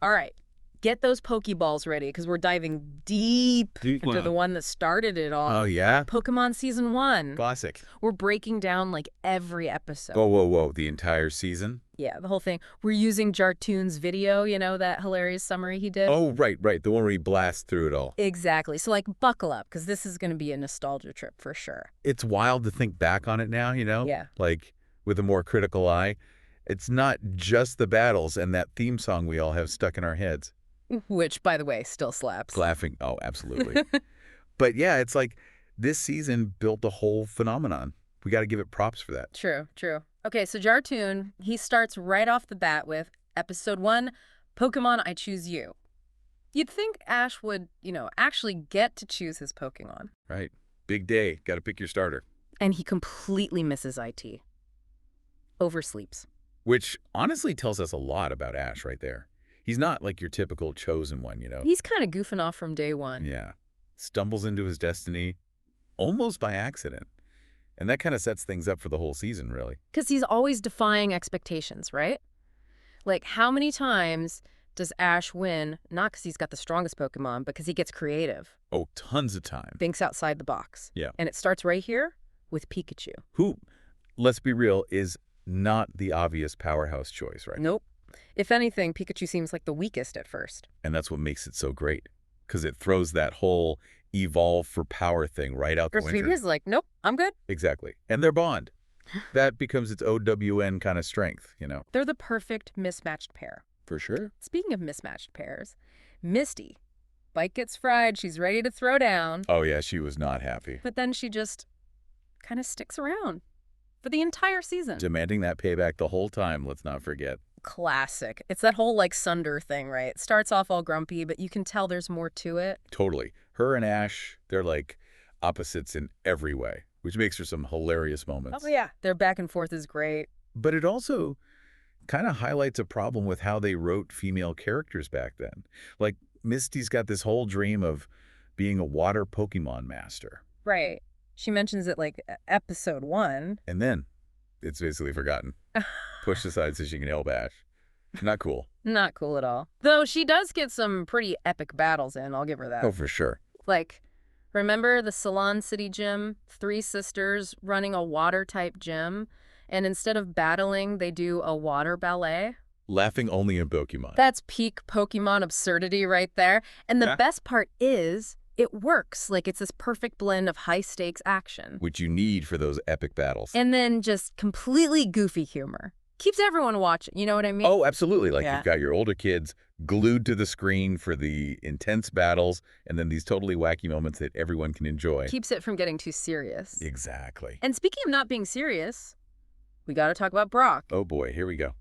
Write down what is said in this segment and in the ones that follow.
All right. Get those Pokeballs ready, because we're diving deep into the one that started it all. Oh, yeah? Pokemon Season 1. Classic. We're breaking down, like, every episode. Whoa, whoa, whoa. The entire season? Yeah, the whole thing. We're using Jartoon's video, you know, that hilarious summary he did? Oh, right. The one where he blasts through it all. Exactly. So, like, buckle up, because this is going to be a nostalgia trip for sure. It's wild to think back on it now, you know? Yeah. Like, with a more critical eye. It's not just the battles and that theme song we all have stuck in our heads. Which, by the way, still slaps. Laughing. Oh, absolutely. But yeah, it's like this season built a whole phenomenon. We got to give it props for that. True. Okay, so Jartoon, he starts right off the bat with Episode 1, Pokemon I Choose You. You'd think Ash would, actually get to choose his Pokemon. Right. Big day. Got to pick your starter. And he completely misses IT. Oversleeps. Which honestly tells us a lot about Ash right there. He's not like your typical chosen one, you know? He's kind of goofing off from day one. Yeah. Stumbles into his destiny almost by accident. And that kind of sets things up for the whole season, really. Because he's always defying expectations, right? Like, how many times does Ash win, not because he's got the strongest Pokemon, but because he gets creative? Oh, tons of time. Thinks outside the box. Yeah. And it starts right here with Pikachu. Who, let's be real, is not the obvious powerhouse choice, right? Nope. If anything, Pikachu seems like the weakest at first. And that's what makes it so great, because it throws that whole evolve for power thing right out the window. He's like, nope, I'm good. Exactly. And their bond. That becomes its OWN kind of strength, you know? They're the perfect mismatched pair. For sure. Speaking of mismatched pairs, Misty. Bike gets fried, she's ready to throw down. Oh, yeah, she was not happy. But then she just kind of sticks around for the entire season. Demanding that payback the whole time, let's not forget. Classic. It's that whole, like, Sunder thing, right? It starts off all grumpy, but you can tell there's more to it. Totally. Her and Ash, they're like opposites in every way, which makes for some hilarious moments. Oh, yeah. Their back and forth is great. But it also kind of highlights a problem with how they wrote female characters back then. Like, Misty's got this whole dream of being a water Pokemon master. Right. She mentions it, like, Episode 1. And then it's basically forgotten. Pushed aside so she can help Ash. Not cool. Not cool at all. Though she does get some pretty epic battles in, I'll give her that. Oh, for sure. Like, remember the Salon City gym? 3 sisters running a water-type gym, and instead of battling, they do a water ballet? Laughing only in Pokemon. That's peak Pokemon absurdity right there. And the best part is, it works. Like, it's this perfect blend of high-stakes action. Which you need for those epic battles. And then just completely goofy humor. Keeps everyone watching, you know what I mean? Oh, absolutely. Like, Yeah. You've got your older kids glued to the screen for the intense battles, and then these totally wacky moments that everyone can enjoy. Keeps it from getting too serious. Exactly. And speaking of not being serious, we got to talk about Brock. Oh, boy. Here we go.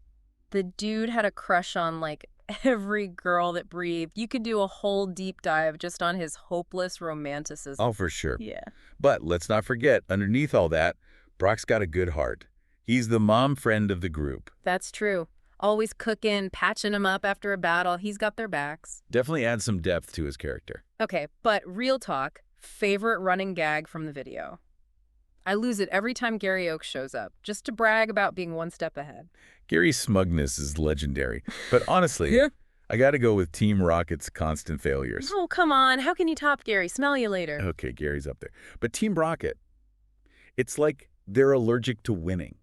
The dude had a crush on, like, every girl that breathed. You could do a whole deep dive just on his hopeless romanticism. Oh, for sure. Yeah. But let's not forget, underneath all that, Brock's got a good heart. He's the mom friend of the group. That's true. Always cooking, patching them up after a battle. He's got their backs. Definitely adds some depth to his character. Okay, but real talk, favorite running gag from the video. I lose it every time Gary Oakes shows up, just to brag about being one step ahead. Gary's smugness is legendary. But honestly, I got to go with Team Rocket's constant failures. Oh, come on. How can you top Gary? Smell you later. Okay, Gary's up there. But Team Rocket, it's like they're allergic to winning.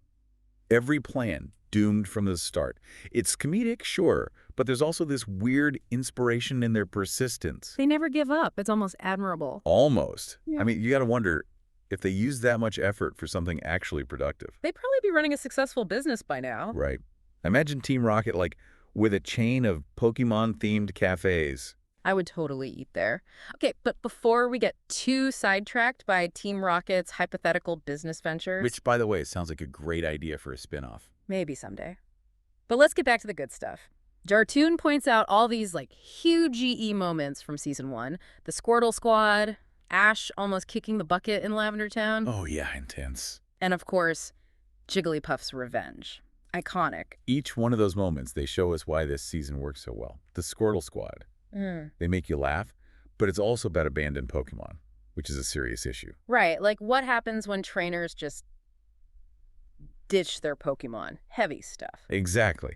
Every plan doomed from the start. It's comedic, sure, but there's also this weird inspiration in their persistence. They never give up. It's almost admirable. Almost. Yeah. I mean, you got to wonder if they use that much effort for something actually productive. They'd probably be running a successful business by now. Right. Imagine Team Rocket like with a chain of Pokemon-themed cafes. I would totally eat there. Okay, but before we get too sidetracked by Team Rocket's hypothetical business ventures. Which, by the way, sounds like a great idea for a spin-off. Maybe someday. But let's get back to the good stuff. Jartoon points out all these, like, huge GE moments from Season 1. The Squirtle Squad, Ash almost kicking the bucket in Lavender Town. Oh, yeah, intense. And, of course, Jigglypuff's revenge. Iconic. Each one of those moments, they show us why this season works so well. The Squirtle Squad. They make you laugh, but it's also about abandoned Pokemon, which is a serious issue. Right, like what happens when trainers just ditch their Pokemon? Heavy stuff. Exactly.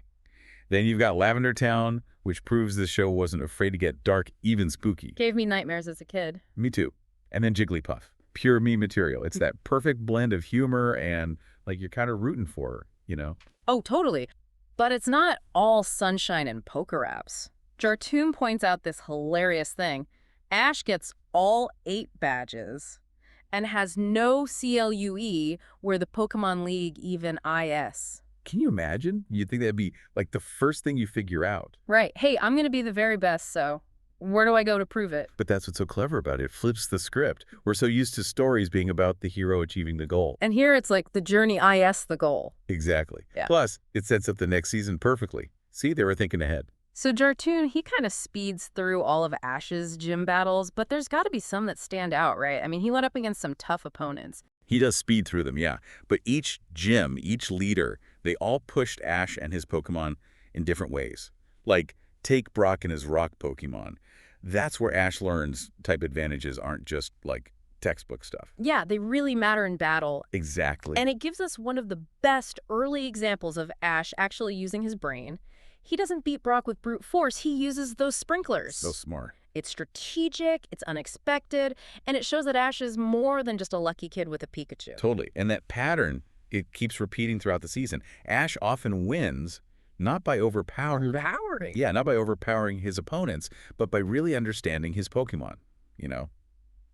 Then you've got Lavender Town, which proves the show wasn't afraid to get dark, even spooky. Gave me nightmares as a kid. Me too. And then Jigglypuff. Pure me material. It's that perfect blend of humor and, like, you're kind of rooting for her, you know? Oh, totally. But it's not all sunshine and poker apps. Jartoon points out this hilarious thing. Ash gets all 8 badges and has no CLUE where the Pokemon League even IS. Can you imagine? You'd think that'd be, like, the first thing you figure out. Right. Hey, I'm going to be the very best, so where do I go to prove it? But that's what's so clever about it. It flips the script. We're so used to stories being about the hero achieving the goal. And here it's like the journey IS the goal. Exactly. Yeah. Plus, it sets up the next season perfectly. See, they were thinking ahead. So Jartoon, he kind of speeds through all of Ash's gym battles, but there's got to be some that stand out, right? I mean, he went up against some tough opponents. He does speed through them, yeah. But each gym, each leader, they all pushed Ash and his Pokemon in different ways. Like, take Brock and his rock Pokemon. That's where Ash learns type advantages aren't just, like, textbook stuff. Yeah, they really matter in battle. Exactly. And it gives us one of the best early examples of Ash actually using his brain. He doesn't beat Brock with brute force. He uses those sprinklers. So smart. It's strategic, it's unexpected, and it shows that Ash is more than just a lucky kid with a Pikachu. Totally. And that pattern, it keeps repeating throughout the season. Ash often wins not by overpowering. Yeah, not by overpowering his opponents, but by really understanding his Pokemon, you know,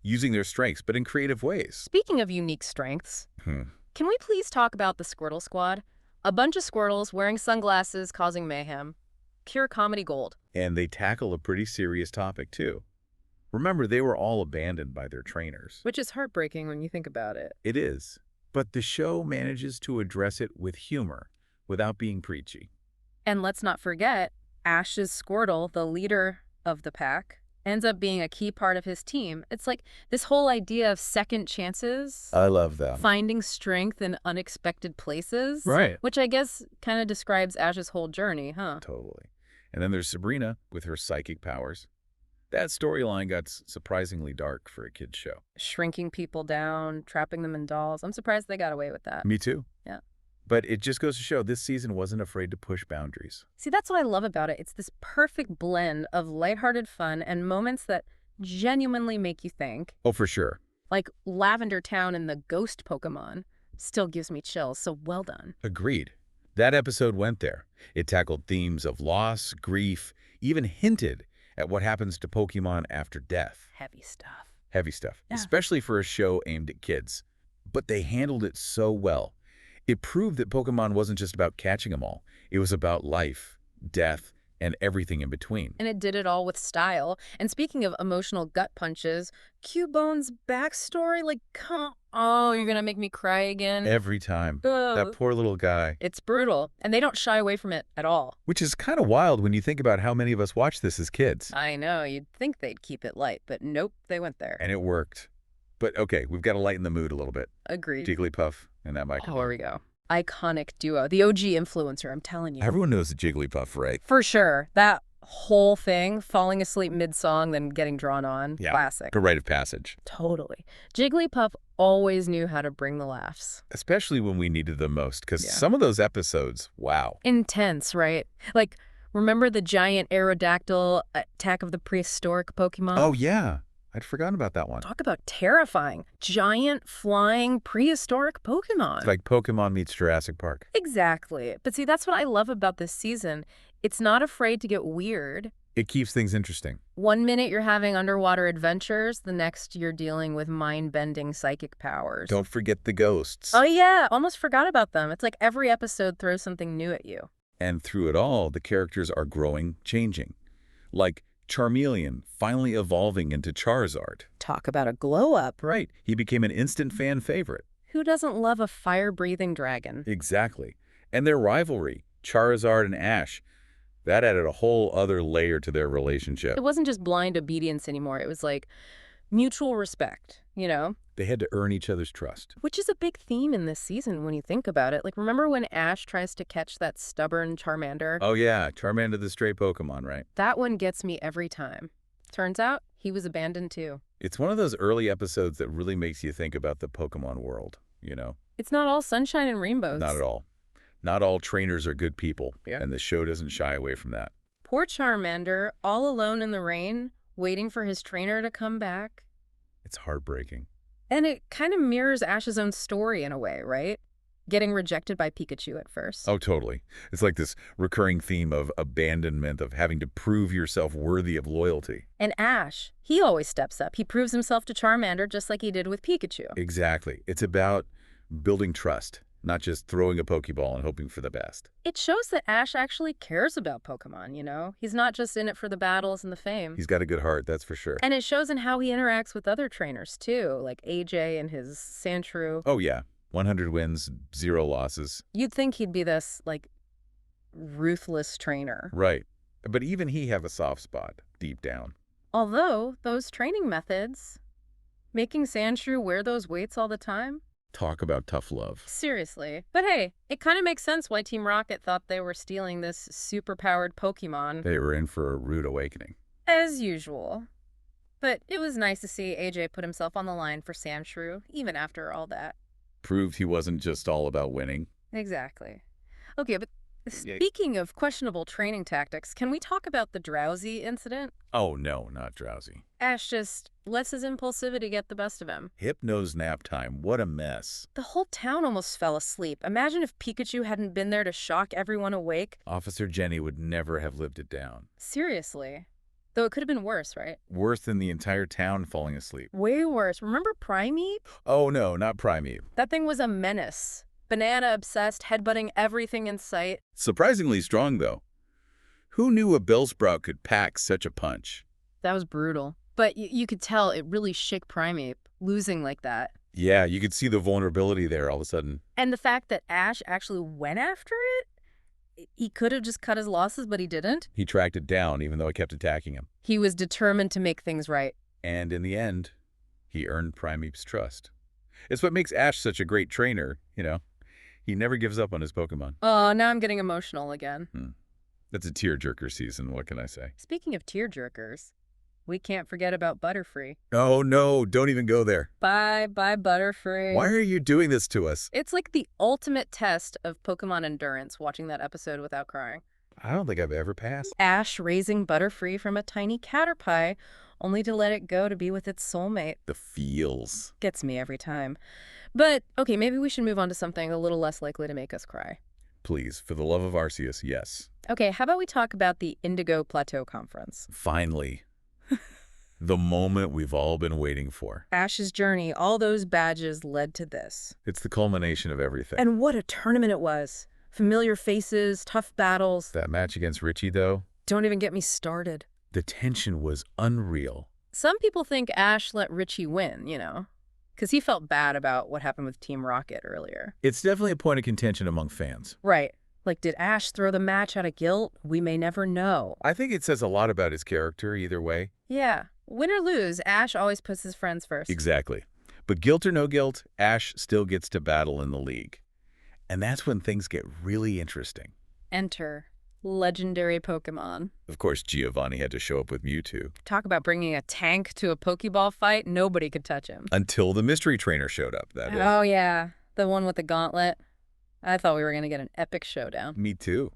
using their strengths, but in creative ways. Speaking of unique strengths, can we please talk about the Squirtle Squad? A bunch of Squirtles wearing sunglasses causing mayhem. Pure comedy gold. And they tackle a pretty serious topic, too. Remember, they were all abandoned by their trainers. Which is heartbreaking when you think about it. It is. But the show manages to address it with humor without being preachy. And let's not forget, Ash's Squirtle, the leader of the pack, ends up being a key part of his team. It's like this whole idea of second chances. I love that. Finding strength in unexpected places. Right. Which I guess kind of describes Ash's whole journey, huh? Totally. And then there's Sabrina with her psychic powers. That storyline got surprisingly dark for a kid's show. Shrinking people down, trapping them in dolls. I'm surprised they got away with that. Me too. Yeah. But it just goes to show this season wasn't afraid to push boundaries. See, that's what I love about it. It's this perfect blend of lighthearted fun and moments that genuinely make you think. Oh, for sure. Like Lavender Town and the ghost Pokemon still gives me chills, so well done. Agreed. That episode went there. It tackled themes of loss, grief, even hinted at what happens to Pokemon after death. Heavy stuff. Heavy stuff, Yeah. especially for a show aimed at kids. But they handled it so well. It proved that Pokemon wasn't just about catching them all. It was about life, death, and everything in between. And it did it all with style. And speaking of emotional gut punches, Cubone's backstory, like, oh, you're going to make me cry again? Every time. Ugh. That poor little guy. It's brutal. And they don't shy away from it at all. Which is kind of wild when you think about how many of us watched this as kids. I know. You'd think they'd keep it light, but nope, they went there. And it worked. But okay, we've got to lighten the mood a little bit. Agreed. Jigglypuff and that microphone. Oh, here we go. Iconic duo. The OG influencer, I'm telling you. Everyone knows the Jigglypuff, right? For sure. That whole thing, falling asleep mid-song, then getting drawn on. Yeah. Classic. A rite of passage. Totally. Jigglypuff always knew how to bring the laughs. Especially when we needed them most, because Yeah. some of those episodes, wow. Intense, right? Like, remember the giant Aerodactyl attack of the prehistoric Pokemon? Oh, yeah. I'd forgotten about that one. Talk about terrifying. Giant, flying, prehistoric Pokemon. It's like Pokemon meets Jurassic Park. Exactly. But see, that's what I love about this season. It's not afraid to get weird. It keeps things interesting. One minute you're having underwater adventures, the next you're dealing with mind-bending psychic powers. Don't forget the ghosts. Oh yeah, almost forgot about them. It's like every episode throws something new at you. And through it all, the characters are growing, changing. Like Charmeleon finally evolving into Charizard. Talk about a glow-up. Right. He became an instant fan favorite. Who doesn't love a fire-breathing dragon? Exactly. And their rivalry, Charizard and Ash, that added a whole other layer to their relationship. It wasn't just blind obedience anymore. It was like mutual respect, you know? They had to earn each other's trust. Which is a big theme in this season when you think about it. Like, remember when Ash tries to catch that stubborn Charmander? Oh yeah, Charmander the stray Pokemon, right? That one gets me every time. Turns out, he was abandoned too. It's one of those early episodes that really makes you think about the Pokemon world, you know? It's not all sunshine and rainbows. Not at all. Not all trainers are good people, Yeah. and the show doesn't shy away from that. Poor Poor Charmander, all alone in the rain, waiting for his trainer to come back. It's heartbreaking. And it kind of mirrors Ash's own story in a way, right? Getting rejected by Pikachu at first. Oh, totally. It's like this recurring theme of abandonment, of having to prove yourself worthy of loyalty. And Ash, he always steps up. He proves himself to Charmander just like he did with Pikachu. Exactly. It's about building trust, not just throwing a Pokeball and hoping for the best. It shows that Ash actually cares about Pokemon, you know? He's not just in it for the battles and the fame. He's got a good heart, that's for sure. And it shows in how he interacts with other trainers, too, like AJ and his Sandshrew. Oh, yeah. 100 wins, 0 losses. You'd think he'd be this, like, ruthless trainer. Right. But even he have a soft spot deep down. Although, those training methods, making Sandshrew wear those weights all the time, Talk about tough love. seriously. But hey, it kind of makes sense why Team Rocket thought they were stealing this super-powered Pokemon. They were in for a rude awakening. As usual. But it was nice to see AJ put himself on the line for Sandshrew, even after all that. Proved he wasn't just all about winning. Exactly. Okay, but speaking of questionable training tactics, can we talk about the Drowsy incident? Oh, no, not drowsy. Ash just lets his impulsivity get the best of him. Hypno's nap time. What a mess. The whole town almost fell asleep. Imagine if Pikachu hadn't been there to shock everyone awake. Officer Jenny would never have lived it down. Seriously. Though it could have been worse, right? Worse than the entire town falling asleep. Way worse. Remember Primeape? Oh, no, not Primeape. That thing was a menace. Banana-obsessed, headbutting everything in sight. Surprisingly strong, though. Who knew a Bellsprout could pack such a punch? That was brutal. But you could tell it really shook Primeape, losing like that. Yeah, you could see the vulnerability there all of a sudden. And the fact that Ash actually went after it? He could have just cut his losses, but he didn't. He tracked it down, even though it kept attacking him. He was determined to make things right. And in the end, he earned Primeape's trust. It's what makes Ash such a great trainer, you know. He never gives up on his Pokemon. Oh, now I'm getting emotional again. That's a tearjerker season, what can I say? Speaking of tearjerkers, we can't forget about Butterfree. Oh, no, don't even go there. Bye, Butterfree. Why are you doing this to us? It's like the ultimate test of Pokemon endurance, watching that episode without crying. I don't think I've ever passed. Ash raising Butterfree from a tiny Caterpie, only to let it go to be with its soulmate. The feels. Gets me every time. But, okay, maybe we should move on to something a little less likely to make us cry. Please, for the love of Arceus, yes. Okay, how about we talk about the Indigo Plateau Conference? Finally. The moment we've all been waiting for. Ash's journey, all those badges led to this. It's the culmination of everything. And what a tournament it was. Familiar faces, tough battles. That match against Richie, though, Don't even get me started. the tension was unreal. Some people think Ash let Richie win, you know, because he felt bad about what happened with Team Rocket earlier. It's definitely a point of contention among fans. Right. Like, did Ash throw the match out of guilt? We may never know. I think it says a lot about his character either way. Yeah. Win or lose, Ash always puts his friends first. Exactly. But guilt or no guilt, Ash still gets to battle in the league. And that's when things get really interesting. Enter legendary Pokemon. Of course, Giovanni had to show up with Mewtwo. Talk about bringing a tank to a Pokeball fight. Nobody could touch him. Until the mystery trainer showed up, that is. Oh, yeah. The one with the gauntlet. I thought we were going to get an epic showdown. Me too.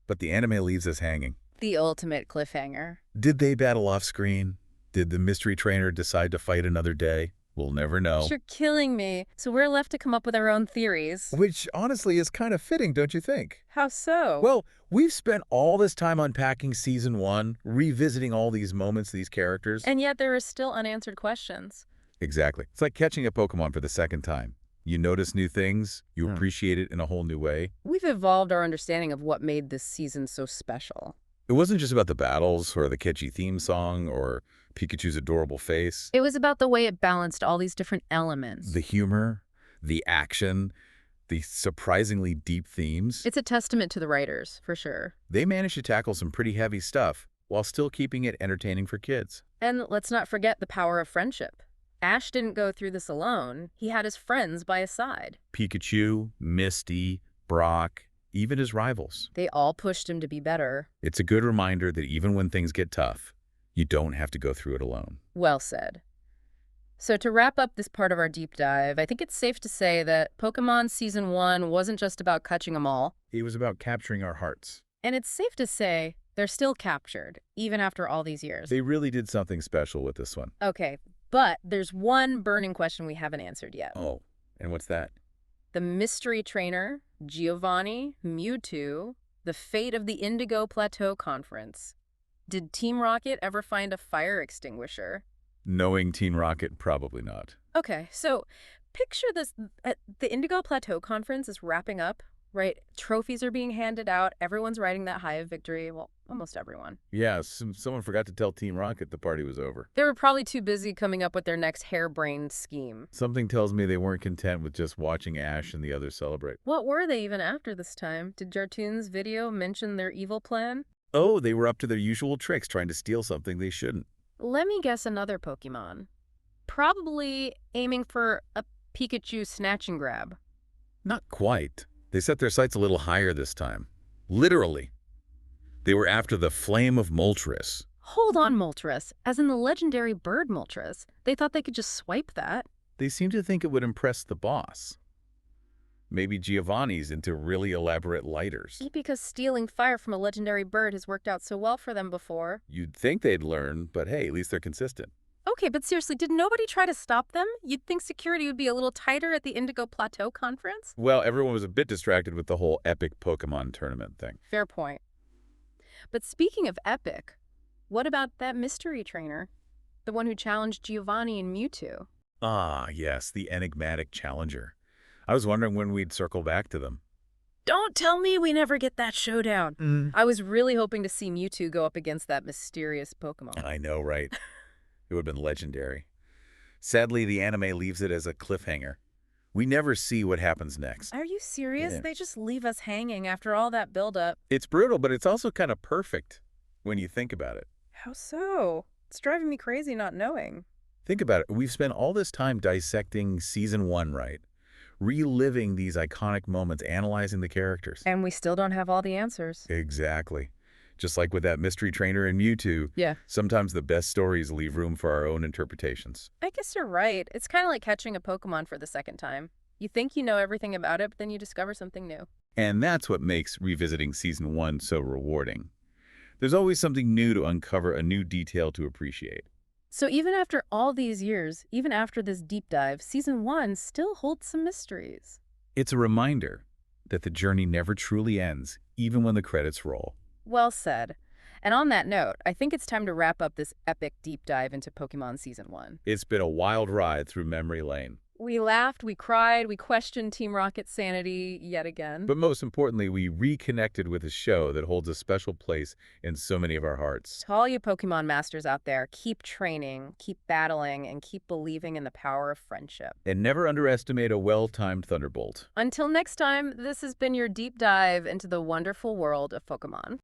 But the anime leaves us hanging. The ultimate cliffhanger. Did they battle off screen? Did the mystery trainer decide to fight another day? We'll never know. You're killing me. So we're left to come up with our own theories. Which, honestly, is kind of fitting, don't you think? How so? Well, we've spent all this time unpacking Season 1, revisiting all these moments, these characters. And yet there are still unanswered questions. Exactly. It's like catching a Pokemon for the second time. You notice new things, you appreciate it in a whole new way. We've evolved our understanding of what made this season so special. It wasn't just about the battles or the catchy theme song or Pikachu's adorable face. It was about the way it balanced all these different elements. The humor, the action, the surprisingly deep themes. It's a testament to the writers, for sure. They managed to tackle some pretty heavy stuff while still keeping it entertaining for kids. And let's not forget the power of friendship. Ash didn't go through this alone. He had his friends by his side. Pikachu, Misty, Brock, even his rivals. They all pushed him to be better. It's a good reminder that even when things get tough, you don't have to go through it alone. Well said. So to wrap up this part of our deep dive, I think it's safe to say that Pokemon Season 1 wasn't just about catching them all. It was about capturing our hearts. And it's safe to say They're still captured, even after all these years. They really did something special with this one. Okay, but there's one burning question we haven't answered yet. Oh, and what's that? The mystery trainer, Giovanni, Mewtwo, the fate of the Indigo Plateau Conference. Did Team Rocket ever find a fire extinguisher? Knowing Team Rocket, probably not. Okay, so picture this. The Indigo Plateau Conference is wrapping up, right? Trophies are being handed out. Everyone's riding that high of victory. Well, almost everyone. Yeah, someone forgot to tell Team Rocket the party was over. They were probably too busy coming up with their next harebrained scheme. Something tells me they weren't content with just watching Ash and the others celebrate. What were they even after this time? Did Jartoon's video mention their evil plan? Oh, they were up to their usual tricks trying to steal something they shouldn't. Let me guess another Pokemon. Probably aiming for a Pikachu snatch and grab. Not quite. They set their sights a little higher this time. Literally. They were after the Flame of Moltres. Hold on, Moltres. As in the legendary bird Moltres. They thought they could just swipe that. They seemed to think it would impress the boss. Maybe Giovanni's into really elaborate lighters. Because stealing fire from a legendary bird has worked out so well for them before. You'd think they'd learn, but hey, at least they're consistent. Okay, but seriously, did nobody try to stop them? You'd think security would be a little tighter at the Indigo Plateau Conference? Well, everyone was a bit distracted with the whole epic Pokemon tournament thing. Fair point. But speaking of epic, what about that mystery trainer? The one who challenged Giovanni and Mewtwo? Ah, yes, the enigmatic challenger. I was wondering when we'd circle back to them. Don't tell me we never get that showdown. I was really hoping to see Mewtwo go up against that mysterious Pokemon. I know, right? It would have been legendary. Sadly, the anime leaves it as a cliffhanger. We never see what happens next. Are you serious? Yeah. They just leave us hanging after all that buildup. It's brutal, but it's also kind of perfect when you think about it. How so? It's driving me crazy not knowing. Think about it. We've spent all this time dissecting Season 1, right? Reliving these iconic moments, analyzing the characters. And we still don't have all the answers. Exactly. Just like with that mystery trainer and Mewtwo, Yeah. sometimes the best stories leave room for our own interpretations. I guess you're right. It's kind of like catching a Pokemon for the second time. You think you know everything about it, but then you discover something new. And that's what makes revisiting Season 1 so rewarding. There's always something new to uncover, a new detail to appreciate. So even after all these years, even after this deep dive, Season 1 still holds some mysteries. It's a reminder that the journey never truly ends, even when the credits roll. Well said. And on that note, I think it's time to wrap up this epic deep dive into Pokemon Season 1. It's been a wild ride through memory lane. We laughed, we cried, we questioned Team Rocket's sanity yet again. But most importantly, we reconnected with a show that holds a special place in so many of our hearts. To all you Pokemon masters out there, keep training, keep battling, and keep believing in the power of friendship. And never underestimate a well-timed thunderbolt. Until next time, this has been your deep dive into the wonderful world of Pokemon.